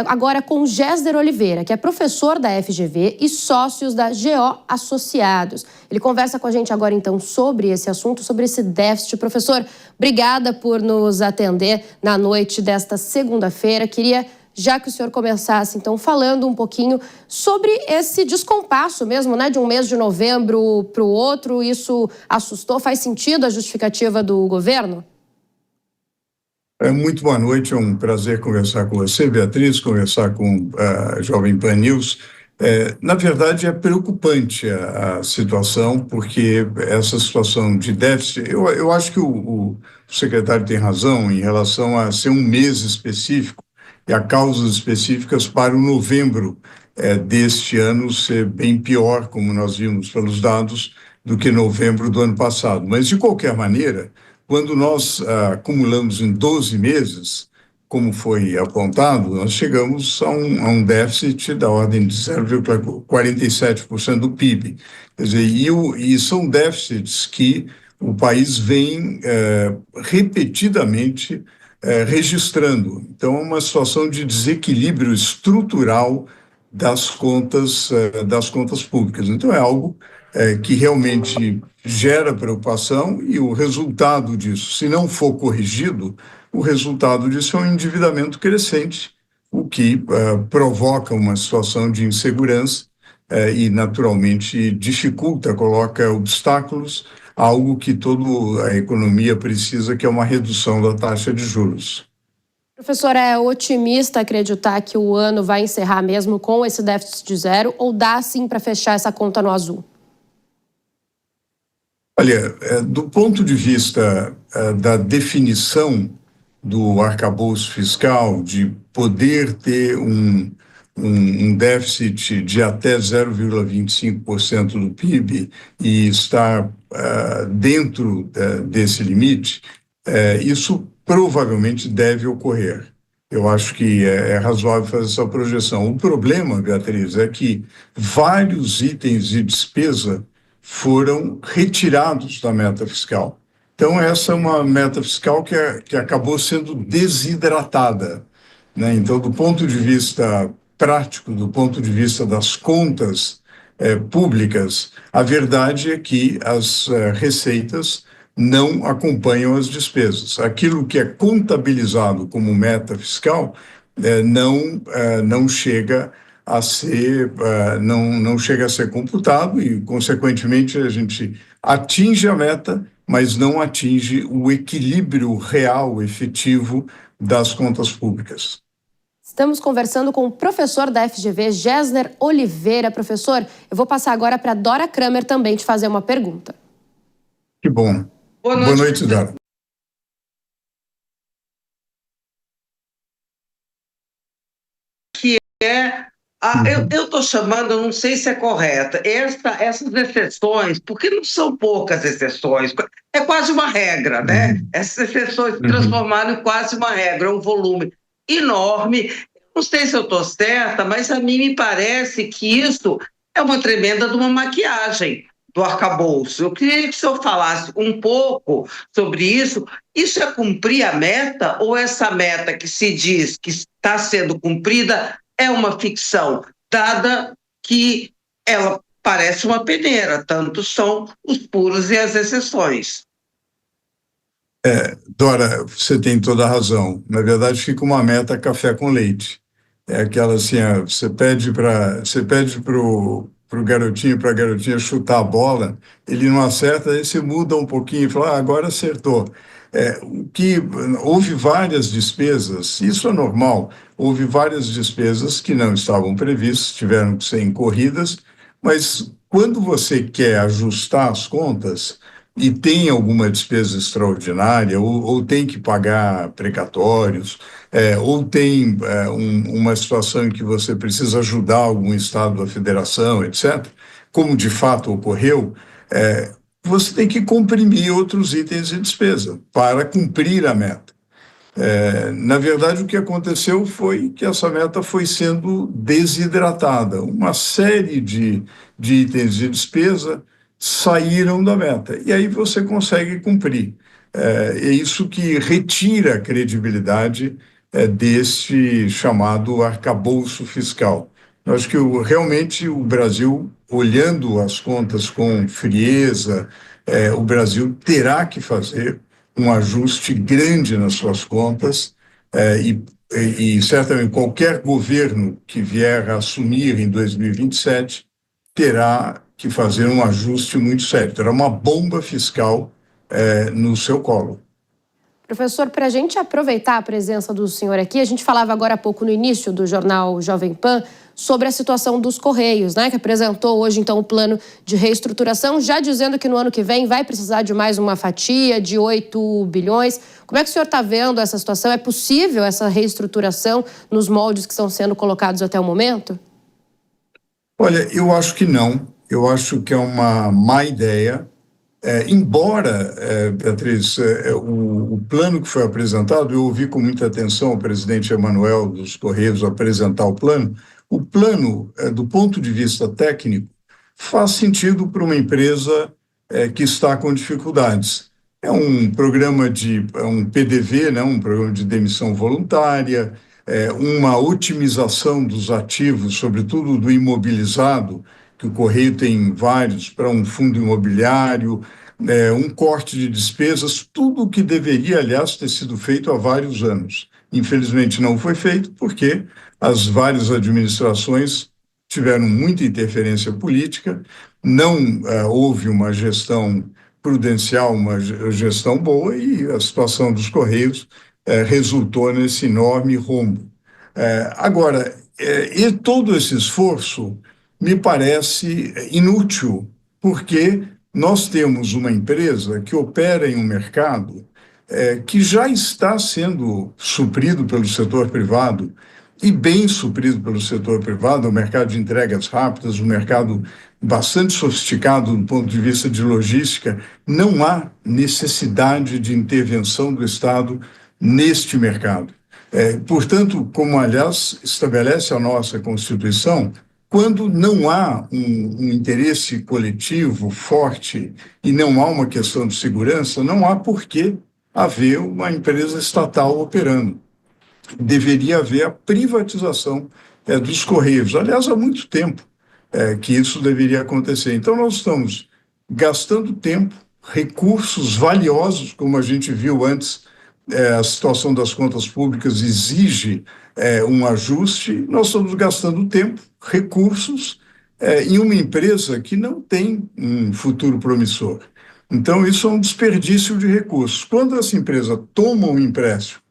agora com Gésner Oliveira, que é professor da FGV e sócios da GO Associados. Ele conversa com a gente agora, então, sobre esse assunto, sobre esse déficit. Professor, obrigada por nos atender na noite desta segunda-feira. Queria, já que o senhor começasse, então, falando um pouquinho sobre esse descompasso mesmo, né, de um mês de novembro para o outro. Isso assustou? Faz sentido a justificativa do governo? Muito boa noite, é um prazer conversar com você, Beatriz, conversar com a Jovem Pan News. Na verdade, é preocupante a situação, porque essa situação de déficit, eu acho que o secretário tem razão em relação a ser um mês específico e a causas específicas para o novembro deste ano ser bem pior, como nós vimos pelos dados, do que novembro do ano passado. Mas, de qualquer maneira, quando nós acumulamos em 12 meses, como foi apontado, nós chegamos a um déficit da ordem de 0,47% do PIB. Quer dizer, e são déficits que o país vem repetidamente registrando. Então, é uma situação de desequilíbrio estrutural das contas públicas. Então, é algo que realmente gera preocupação, e o resultado disso, se não for corrigido, o resultado disso é um endividamento crescente, o que provoca uma situação de insegurança e, naturalmente, dificulta, coloca obstáculos a algo que toda a economia precisa, que é uma redução da taxa de juros. Professor, é otimista acreditar que o ano vai encerrar mesmo com esse déficit de zero, ou dá sim para fechar essa conta no azul? Olha, do ponto de vista da definição do arcabouço fiscal, de poder ter um déficit de até 0,25% do PIB e estar dentro desse limite, isso provavelmente deve ocorrer. Eu acho que é razoável fazer essa projeção. O problema, Beatriz, é que vários itens de despesa foram retirados da meta fiscal. Então, essa é uma meta fiscal que acabou sendo desidratada, né? Então, do ponto de vista prático, do ponto de vista das contas públicas, a verdade é que as receitas não acompanham as despesas. Aquilo que é contabilizado como meta fiscal não chega a ser não chega a ser computado, e, consequentemente, a gente atinge a meta, mas não atinge o equilíbrio real, efetivo das contas públicas. Estamos conversando com o professor da FGV, Gésner Oliveira. Professor, eu vou passar agora para Dora Kramer também te fazer uma pergunta. Que bom. Boa noite, Dora. Eu estou chamando, eu não sei se é correta, essas exceções, porque não são poucas exceções, é quase uma regra, né? Essas exceções se transformaram em quase uma regra, um volume enorme. Não sei se eu estou certa, mas a mim me parece que isso é uma tremenda de uma maquiagem do arcabouço. Eu queria que o senhor falasse um pouco sobre isso. Isso é cumprir a meta, ou essa meta que se diz que está sendo cumprida é uma ficção, dada que ela parece uma peneira, tanto são os puros e as exceções? Dora, você tem toda a razão. Na verdade, fica uma meta café com leite. É aquela assim, você pede para o garotinho, para a garotinha chutar a bola, ele não acerta, aí você muda um pouquinho e fala, agora acertou. Houve várias despesas, isso é normal, houve várias despesas que não estavam previstas, tiveram que ser incorridas, mas quando você quer ajustar as contas e tem alguma despesa extraordinária, ou tem que pagar precatórios, ou tem uma situação em que você precisa ajudar algum estado da federação, etc., como de fato ocorreu, você tem que comprimir outros itens de despesa para cumprir a meta. Na verdade, o que aconteceu foi que essa meta foi sendo desidratada. Uma série de itens de despesa saíram da meta, e aí você consegue cumprir. É isso que retira a credibilidade deste chamado arcabouço fiscal. Eu acho que realmente o Brasil, olhando as contas com frieza, o Brasil terá que fazer um ajuste grande nas suas contas, e certamente qualquer governo que vier a assumir em 2027 terá que fazer um ajuste muito sério, terá uma bomba fiscal no seu colo. Professor, para a gente aproveitar a presença do senhor aqui, a gente falava agora há pouco no início do jornal Jovem Pan sobre a situação dos Correios, né, que apresentou hoje, então, o plano de reestruturação, já dizendo que no ano que vem vai precisar de mais uma fatia de 8 bilhões. Como é que o senhor está vendo essa situação? É possível essa reestruturação nos moldes que estão sendo colocados até o momento? Olha, eu acho que não. Eu acho que é uma má ideia. Embora, Beatriz, o plano que foi apresentado, eu ouvi com muita atenção o presidente Emanuel dos Correios apresentar o plano, do ponto de vista técnico, faz sentido para uma empresa que está com dificuldades. É um programa um PDV, né, um programa de demissão voluntária, uma otimização dos ativos, sobretudo do imobilizado, que o Correio tem vários, para um fundo imobiliário, um corte de despesas, tudo o que deveria, aliás, ter sido feito há vários anos. Infelizmente não foi feito porque as várias administrações tiveram muita interferência política, não houve uma gestão prudencial, uma gestão boa, e a situação dos Correios resultou nesse enorme rombo. Agora, e todo esse esforço me parece inútil, porque nós temos uma empresa que opera em um mercado que já está sendo suprido pelo setor privado, e bem suprido pelo setor privado, o mercado de entregas rápidas, um mercado bastante sofisticado do ponto de vista de logística. Não há necessidade de intervenção do Estado neste mercado. Portanto, como, aliás, estabelece a nossa Constituição, quando não há um interesse coletivo forte e não há uma questão de segurança, não há por que haver uma empresa estatal operando. Deveria haver a privatização dos Correios. Aliás, há muito tempo que isso deveria acontecer. Então, nós estamos gastando tempo, recursos valiosos, como a gente viu antes. A situação das contas públicas exige um ajuste. Nós estamos gastando tempo, recursos, em uma empresa que não tem um futuro promissor. Então, isso é um desperdício de recursos. Quando essa empresa toma um empréstimo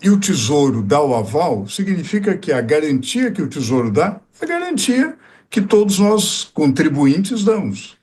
e o Tesouro dá o aval, significa que a garantia que o Tesouro dá é a garantia que todos nós, contribuintes, damos.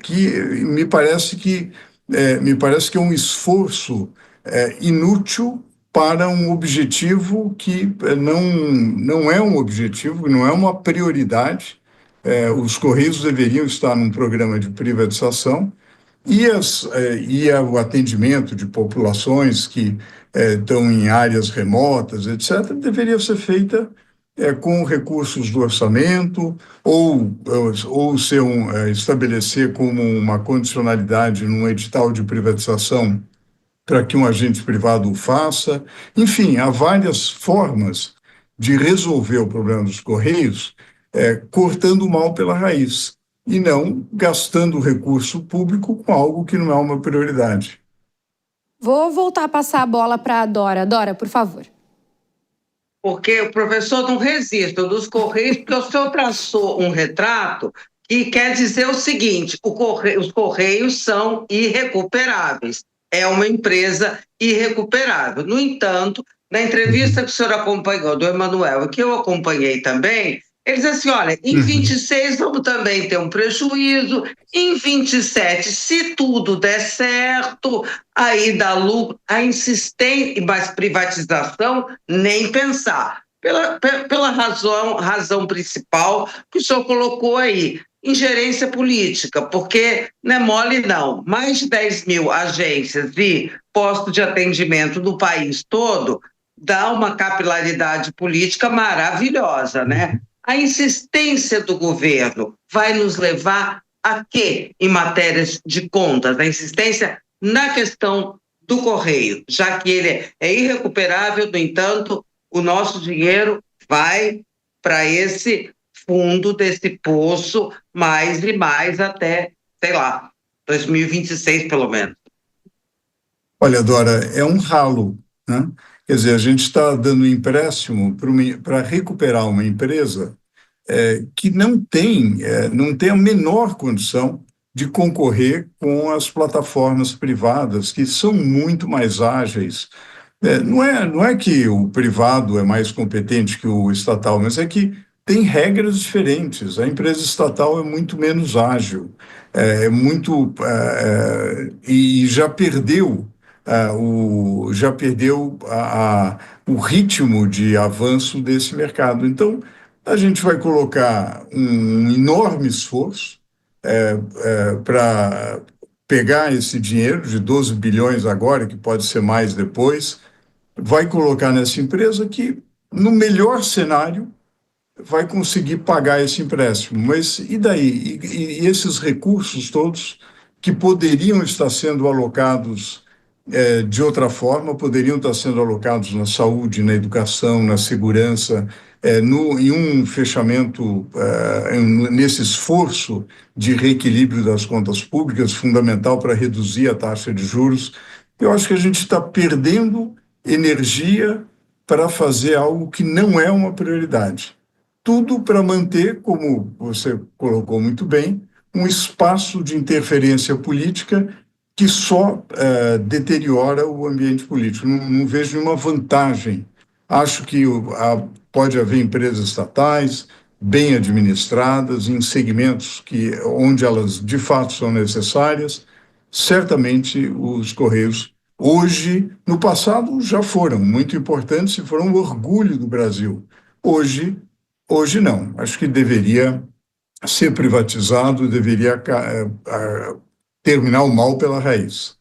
Que me parece que é um esforço inútil para um objetivo que não é um objetivo, não é uma prioridade. Os Correios deveriam estar num programa de privatização, e o atendimento de populações que estão em áreas remotas, etc., deveria ser feita com recursos do orçamento, ou estabelecer como uma condicionalidade num edital de privatização para que um agente privado o faça. Enfim, há várias formas de resolver o problema dos Correios, cortando o mal pela raiz, e não gastando recurso público com algo que não é uma prioridade. Vou voltar a passar a bola para a Dora. Dora, por favor. Porque o professor não resiste dos Correios, porque o senhor traçou um retrato que quer dizer o seguinte: os Correios são irrecuperáveis. É uma empresa irrecuperável. No entanto, na entrevista que o senhor acompanhou do Emanuel, e que eu acompanhei também, ele diz assim: olha, em 26 vamos também ter um prejuízo, em 27, se tudo der certo, aí dá lucro, a insistência, mas privatização, nem pensar. Pela razão principal que o senhor colocou aí, ingerência política, porque não é mole não, mais de 10 mil agências e postos de atendimento no país todo dá uma capilaridade política maravilhosa, né? A insistência do governo vai nos levar a quê em matérias de contas? A insistência na questão do Correio, já que ele é irrecuperável. No entanto, o nosso dinheiro vai para esse fundo desse poço mais e mais até, sei lá, 2026 pelo menos. Olha, Dora, é um ralo, né? Quer dizer, a gente está dando empréstimo para recuperar uma empresa que não tem a menor condição de concorrer com as plataformas privadas, que são muito mais ágeis. Não é que o privado é mais competente que o estatal, mas é que tem regras diferentes. A empresa estatal é muito menos ágil, e já perdeu o ritmo de avanço desse mercado. Então, a gente vai colocar um enorme esforço para pegar esse dinheiro de 12 bilhões agora, que pode ser mais depois, vai colocar nessa empresa que, no melhor cenário, vai conseguir pagar esse empréstimo. Mas e daí? E esses recursos todos que poderiam estar sendo alocados de outra forma, poderiam estar sendo alocados na saúde, na educação, na segurança, em um fechamento, nesse esforço de reequilíbrio das contas públicas, fundamental para reduzir a taxa de juros. Eu acho que a gente está perdendo energia para fazer algo que não é uma prioridade. Tudo para manter, como você colocou muito bem, um espaço de interferência política que só deteriora o ambiente político. Não vejo nenhuma vantagem. Acho que pode haver empresas estatais bem administradas, em segmentos onde elas de fato são necessárias. Certamente os Correios, hoje, no passado, já foram muito importantes e foram um orgulho do Brasil. Hoje não. Acho que deveria ser privatizado, deveria terminar o mal pela raiz.